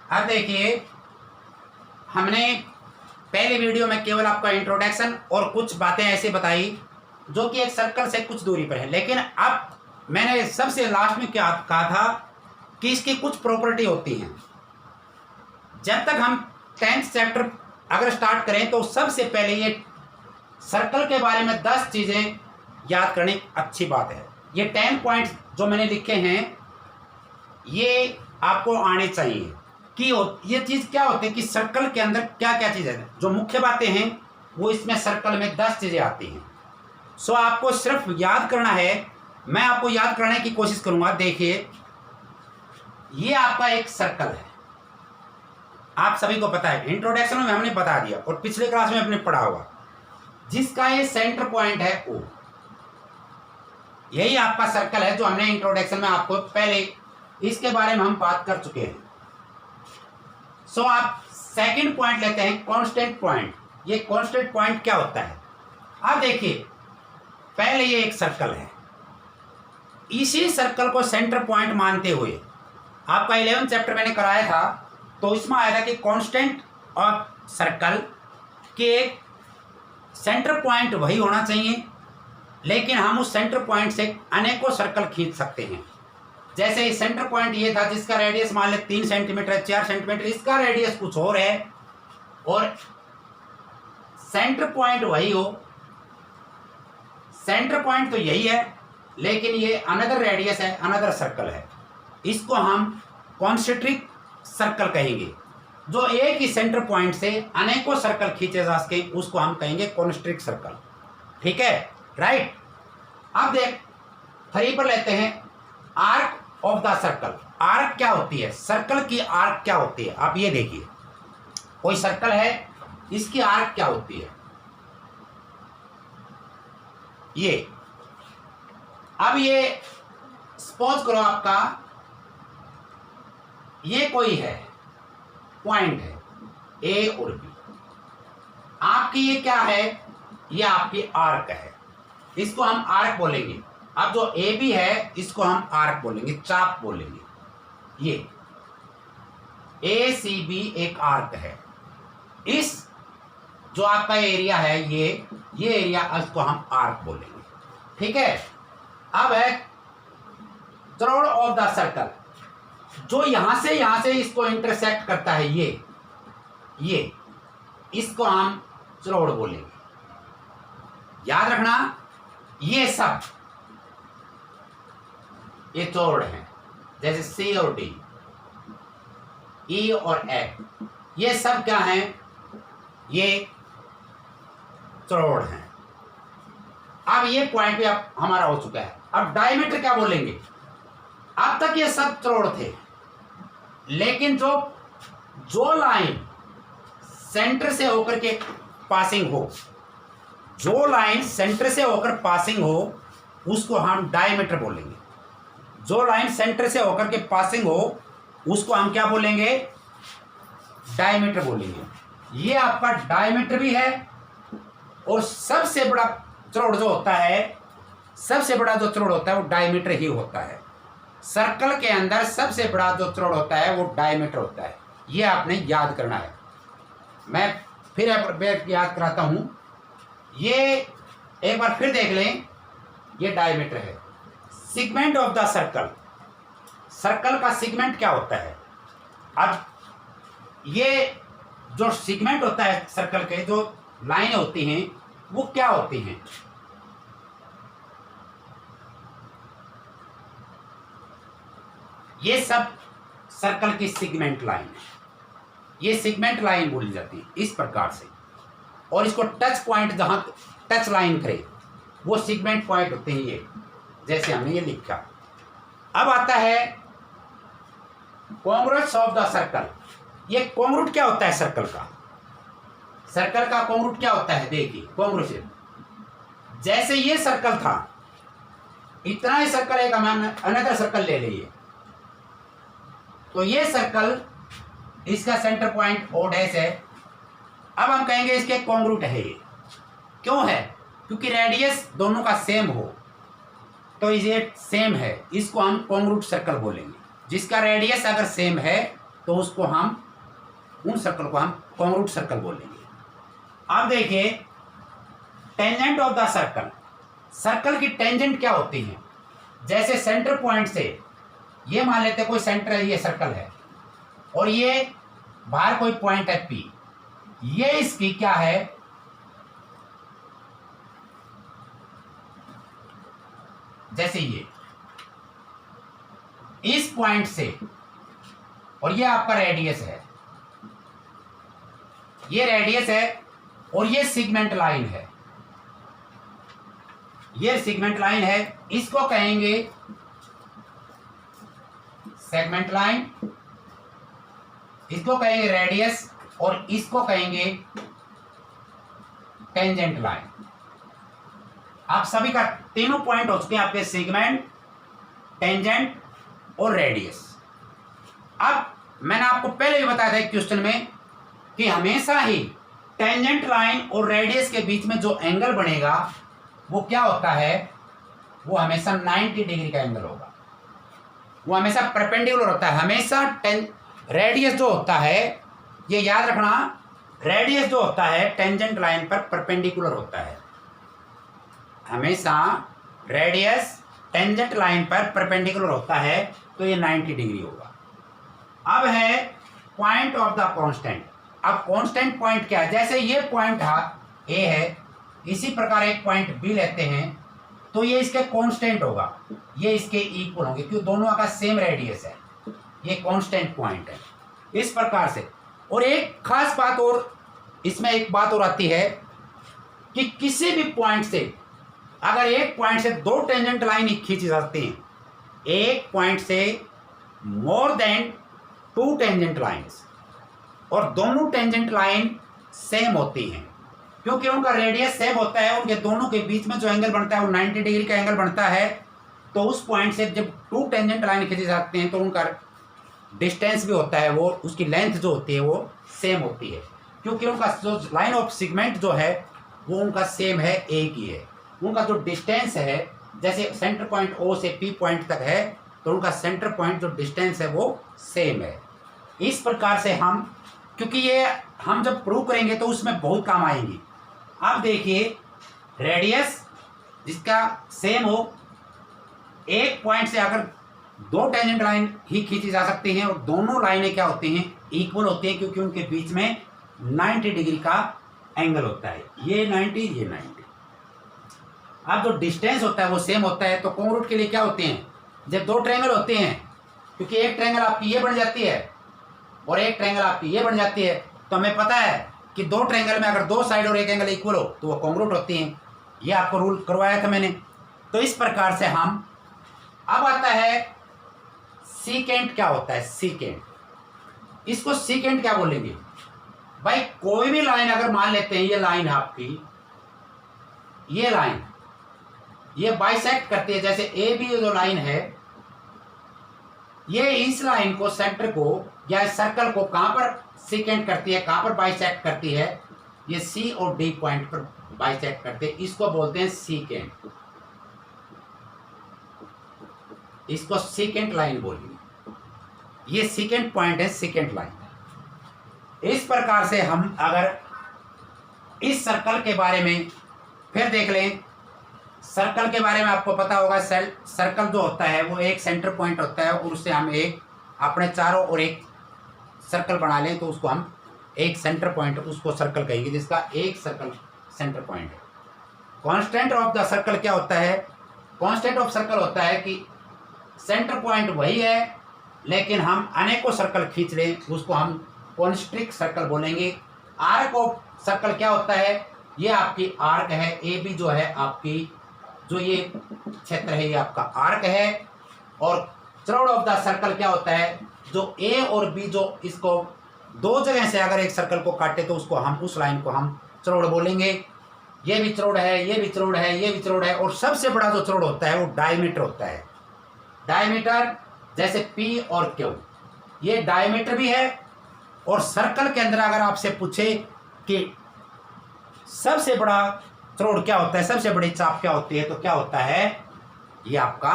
अब देखिए, हमने पहले वीडियो में केवल आपका इंट्रोडक्शन और कुछ बातें ऐसे बताई जो कि एक सर्कल से कुछ दूरी पर है, लेकिन अब मैंने सबसे लास्ट में क्या कहा था कि इसकी कुछ प्रॉपर्टी होती हैं। जब तक हम 10th चैप्टर अगर स्टार्ट करें तो सबसे पहले ये सर्कल के बारे में 10 चीज़ें याद करनी अच्छी बात है। ये 10 पॉइंट्स जो मैंने लिखे हैं ये आपको आने चाहिए कि ये चीज़ क्या होती है कि सर्कल के अंदर क्या क्या चीज़ें हैं। जो मुख्य बातें हैं वो इसमें सर्कल में 10 चीज़ें आती हैं। सो आपको सिर्फ याद करना है, मैं आपको याद कराने की कोशिश करूँगा। देखिए, ये आपका एक सर्कल है, आप सभी को पता है, इंट्रोडक्शन में हमने बता दिया और पिछले क्लास में हमने पढ़ा हुआ, जिसका ये सेंटर पॉइंट है O। यही आपका सर्कल है जो हमने इंट्रोडक्शन में आपको पहले इसके बारे में हम बात कर चुके हैं। सो आप सेकंड पॉइंट लेते हैं, कांस्टेंट पॉइंट। ये कांस्टेंट पॉइंट क्या होता है? आप देखिए, पहले ये एक सर्कल है, इसी सर्कल को सेंटर पॉइंट मानते हुए आपका 11th चैप्टर मैंने कराया था, तो इसमें आया था कि कांस्टेंट ऑफ सर्कल के सेंटर पॉइंट वही होना चाहिए, लेकिन हम उस सेंटर पॉइंट से अनेकों सर्कल खींच सकते हैं। जैसे सेंटर पॉइंट ये था जिसका रेडियस मान ले 3 सेंटीमीटर है, 4 सेंटीमीटर, इसका रेडियस कुछ और है और सेंटर पॉइंट वही हो। सेंटर पॉइंट तो यही है लेकिन ये अनदर रेडियस है, अनदर सर्कल है। इसको हम कॉन्सेंट्रिक सर्कल कहेंगे। जो एक ही सेंटर पॉइंट से अनेकों सर्कल खींचे जा सके उसको हम कहेंगे कॉन्सेंट्रिक सर्कल। ठीक है, राइट। अब देख 3 पर लेते हैं, arc of the circle. Arc क्या होती है? सर्कल की आर्क क्या होती है? आप ये देखिए, कोई सर्कल है, इसकी आर्क क्या होती है? ये अब ये सपोज करो आपका ये कोई है, पॉइंट है ए और बी, आपकी ये क्या है? ये आपकी आर्क है, इसको हम आर्क बोलेंगे। अब जो ए बी है इसको हम आर्क बोलेंगे, चाप बोलेंगे। ये ए सी बी एक आर्क है। इस जो आपका एरिया है ये एरिया, इसको हम आर्क बोलेंगे। ठीक है। अब है थ्रोड ऑफ द सर्कल, जो यहां से इसको इंटरसेक्ट करता है, ये इसको हम थ्रोड बोलेंगे। याद रखना, ये सब ये थ्रोड है, जैसे सी और डी, ई और एफ, ये सब क्या हैं? ये थ्रोड हैं। अब ये पॉइंट भी अब हमारा हो चुका है। अब डायमीटर क्या बोलेंगे? अब तक ये सब थ्रोड थे, लेकिन जो लाइन सेंटर से होकर के पासिंग हो, जो लाइन सेंटर से होकर पासिंग हो उसको हम डायमीटर बोलेंगे। जो लाइन सेंटर से होकर के पासिंग हो उसको हम क्या बोलेंगे? डायमीटर बोलेंगे। ये आपका डायमीटर भी है और सबसे बड़ा थ्रोड जो होता है, सबसे बड़ा जो थ्रोड होता है वो डायमीटर ही होता है। सर्कल के अंदर सबसे बड़ा जो थ्रोड होता है वो डायमीटर होता है। ये आपने याद करना है। मैं फिर याद कराता हूं, ये एक बार फिर देख लें, ये डायमीटर है। Segment of the circle, circle का सेगमेंट क्या होता है? अब ये जो सेगमेंट होता है सर्कल के, जो लाइनें होती हैं वो क्या होती हैं? ये सब सर्कल की सेगमेंट लाइन है। ये सेगमेंट लाइन बोली जाती है इस प्रकार से, और इसको टच पॉइंट जहां टच लाइन करे वो सेगमेंट पॉइंट होते हैं। ये जैसे हमने ये लिखा। अब आता है कॉन्ग्रुएंस ऑफ द सर्कल। ये कॉन्ग्रुएंट क्या होता है सर्कल का? सर्कल का कॉन्ग्रुएंट क्या होता है? देखिए, कॉन्ग्रुएंस जैसे ये सर्कल था, इतना ही सर्कल एक अनदर सर्कल ले लीजिए, तो ये सर्कल इसका सेंटर पॉइंट ओ डैश है। अब हम कहेंगे इसके कॉन्ग्रुएंट है ये। क्यों है? क्योंकि रेडियस दोनों का सेम हो, तो ये सेम है, इसको हम कॉन्ग्रुएंट सर्कल बोलेंगे। जिसका रेडियस अगर सेम है तो उसको हम उन सर्कल को हम कॉन्ग्रुएंट सर्कल बोलेंगे। अब देखिए tangent of the circle, circle की टेंजेंट क्या होती है। जैसे सेंटर पॉइंट से ये मान लेते हैं कोई सेंटर है, ये सर्कल है और ये बाहर कोई पॉइंट है P, ये इसकी क्या है जैसे ये इस पॉइंट से, और ये आपका रेडियस है, ये रेडियस है और ये सेगमेंट लाइन है, ये सेगमेंट लाइन है, इसको कहेंगे सेगमेंट लाइन, इसको कहेंगे रेडियस और इसको कहेंगे टेंजेंट लाइन। आप सभी का तीनों पॉइंट हो चुके हैं आपके सेगमेंट, टेंजेंट और रेडियस। अब मैंने आपको पहले भी बताया था एक क्वेश्चन में कि हमेशा ही टेंजेंट लाइन और रेडियस के बीच में जो एंगल बनेगा वो क्या होता है, वो हमेशा 90 डिग्री का एंगल होगा, वो हमेशा परपेंडिकुलर होता है। हमेशा रेडियस जो होता है, ये याद रखना, रेडियस जो होता है टेंजेंट लाइन पर परपेंडिकुलर होता है। हमेशा रेडियस टेंजेंट लाइन पर परपेंडिकुलर होता है, तो ये 90 डिग्री होगा। अब है पॉइंट ऑफ द कांस्टेंट। अब कांस्टेंट पॉइंट क्या है, जैसे ये पॉइंट ए है, इसी प्रकार एक पॉइंट बी लेते हैं तो ये इसके कांस्टेंट होगा, ये इसके इक्वल होंगे क्योंकि दोनों का सेम रेडियस है, ये कांस्टेंट पॉइंट है इस प्रकार से। और एक खास बात और इसमें एक बात और आती है कि किसी भी पॉइंट से अगर एक पॉइंट से दो टेंजेंट लाइन खींची जाती हैं, एक पॉइंट से मोर देन 2 टेंजेंट लाइंस, और दोनों टेंजेंट लाइन सेम होती हैं क्योंकि उनका रेडियस सेम होता है, उनके दोनों के बीच में जो एंगल बनता है वो 90 डिग्री का एंगल बनता है। तो उस पॉइंट से जब 2 टेंजेंट लाइन खींची जाती हैं तो उनका डिस्टेंस भी होता है, वो उसकी लेंथ जो होती है वो सेम होती है क्योंकि उनका जो लाइन ऑफ सेगमेंट जो है वो उनका सेम है, एक ही है। उनका जो डिस्टेंस है, जैसे सेंटर पॉइंट O से P पॉइंट तक है तो उनका सेंटर पॉइंट जो डिस्टेंस है वो सेम है। इस प्रकार से हम, क्योंकि ये हम जब प्रूव करेंगे तो उसमें बहुत काम आएंगी। अब देखिए रेडियस जिसका सेम हो, एक पॉइंट से अगर 2 टेंजेंट लाइन ही खींची जा सकती हैं और दोनों लाइनें क्या होती हैं, इक्वल होती हैं क्योंकि उनके बीच में 90 डिग्री का एंगल होता है, ये 90 ये 90। अब जो डिस्टेंस होता है वो सेम होता है, तो कॉन्ग्रुएंट के लिए क्या होते हैं, जब 2 ट्रायंगल होते हैं, क्योंकि एक ट्रायंगल आपकी ये बन जाती है और एक ट्रायंगल आपकी ये बन जाती है, तो हमें पता है कि 2 ट्रायंगल में अगर 2 साइड और एक एंगल इक्वल हो तो वो कॉन्ग्रुएंट होती हैं। ये आपको रूल करवाया था मैंने। तो इस प्रकार से हम, अब आता है सीकेंट क्या होता है, सीकेंट, इसको सीकेंट क्या बोलेंगे भाई। कोई भी लाइन अगर मान लेते हैं, ये लाइन है आपकी, ये लाइन ये बाइसेक्ट करती है, जैसे ए बी जो लाइन है ये इस लाइन को, सेंटर को या इस सर्कल को कहां पर सीकेंट करती है, कहां पर बाइसेक्ट करती है, ये सी और डी पॉइंट पर बाइसेक्ट करते हैं, इसको बोलते हैं सीकेंट, इसको सीकेंट लाइन बोलेंगे। ये सीकेंट पॉइंट है, सीकेंट लाइन। इस प्रकार से हम अगर इस सर्कल के बारे में फिर देख लें, सर्कल के बारे में आपको पता होगा, सर्कल जो होता है वो एक सेंटर पॉइंट होता है और उससे हम एक अपने चारों और एक सर्कल बना लें तो उसको हम एक सेंटर पॉइंट, उसको सर्कल कहेंगे जिसका एक सर्कल सेंटर पॉइंट है। कांस्टेंट ऑफ द सर्कल क्या होता है, कांस्टेंट ऑफ सर्कल होता है कि सेंटर पॉइंट वही है लेकिन हम अनेकों सर्कल खींच लें, उसको हम कॉन्स्ट्रिक सर्कल बोलेंगे। आर्क ऑफ सर्कल क्या होता है, ये आपकी आर्क है, ए बी जो है आपकी, जो ये क्षेत्र है ये आपका आर्क है। और चौड़ ऑफ द सर्कल क्या होता है, जो ए और बी जो इसको 2 जगह से अगर एक सर्कल को काटे तो उसको हम, उस लाइन को हम चौड़ बोलेंगे। ये भी चौड़ है, ये भी चौड़ है, ये भी चौड़ है। और सबसे बड़ा जो चौड़ होता है वो डायमीटर होता है। डायमीटर जैसे पी और क्यू, ये डायमीटर भी है। और सर्कल के अंदर अगर आपसे पूछे कि सबसे बड़ा चौड़ क्या होता है, सबसे बड़ी चाप क्या होती है, तो क्या होता है, ये आपका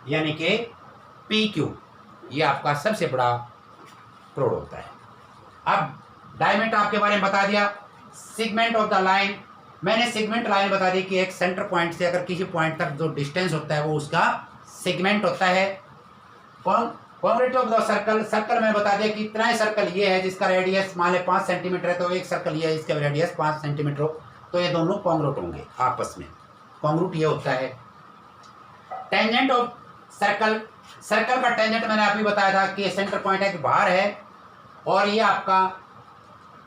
यानी कि पी क्यू, ये आपका सबसे बड़ा करोड़ होता है। अब डायमीटर आपके बारे में बता दिया। सेगमेंट ऑफ द लाइन, मैंने सेगमेंट लाइन बता दी कि एक सेंटर पॉइंट से अगर किसी पॉइंट तक जो डिस्टेंस होता है वो उसका सेगमेंट होता है। Congruent of the circle, circle में बता दिया कि इतना ही सर्कल ये है जिसका रेडियस मान ले 5 सेंटीमीटर है, तो एक सर्कल ये है इसका रेडियस 5 सेंटीमीटर हो, तो ये दोनों कॉन्ग्रुएंट होंगे आपस में। कॉन्ग्रुएंट ये होता है। टेंजेंट ऑफ सर्कल, सर्कल का टेंजेंट मैंने अभी बताया था कि सेंटर पॉइंट है कि बाहर है, और ये आपका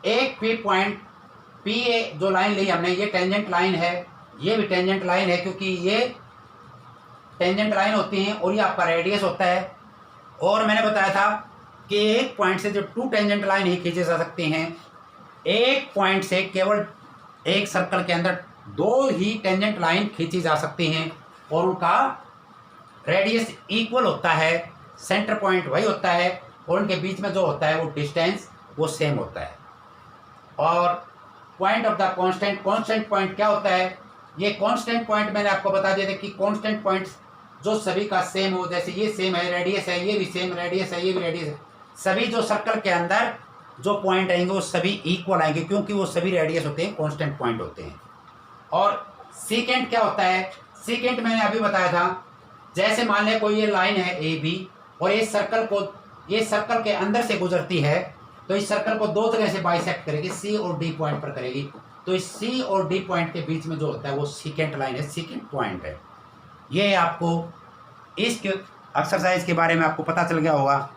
एक पी पॉइंट पी ए जो लाइन ली हमने ये टेंजेंट लाइन है, ये भी टेंजेंट लाइन है क्योंकि ये टेंजेंट लाइन होती है, और ये आपका रेडियस होता है। और मैंने बताया था कि एक पॉइंट से जो 2 टेंजेंट लाइन ही खींचे जा सकते हैं, एक पॉइंट से केवल एक सर्कल के अंदर 2 ही टेंजेंट लाइन खींची जा सकती हैं, और उनका रेडियस इक्वल होता है, सेंटर पॉइंट वही होता है, और उनके बीच में जो होता है वो डिस्टेंस वो सेम होता है। और point of the constant, constant point क्या होता है? ये कांस्टेंट पॉइंट मैंने आपको बता दिया था कि कांस्टेंट पॉइंट जो सभी का सेम हो, जैसे ये सेम है, रेडियस है, ये भी सेम रेडियस है, ये भी रेडियस है, सभी जो सर्कल के अंदर जो पॉइंट आएंगे वो सभी इक्वल आएंगे क्योंकि वो सभी रेडियस होते हैं, कांस्टेंट पॉइंट होते हैं। और सेकेंट क्या होता है? सेकेंट मैंने अभी बताया था, जैसे मान लें कोई ये लाइन है ए बी, और ये सर्कल के अंदर से गुजरती है, तो इस सर्कल को 2 तरह से बाइसेक्ट करेगी, सी और डी पॉइंट पर करेगी, तो इस सी और डी पॉइंट के बीच में जो होता है वो सेकेंट लाइन है, सेकेंट पॉइंट है। ये आपको इस एक्सरसाइज के बारे में आपको पता चल गया होगा।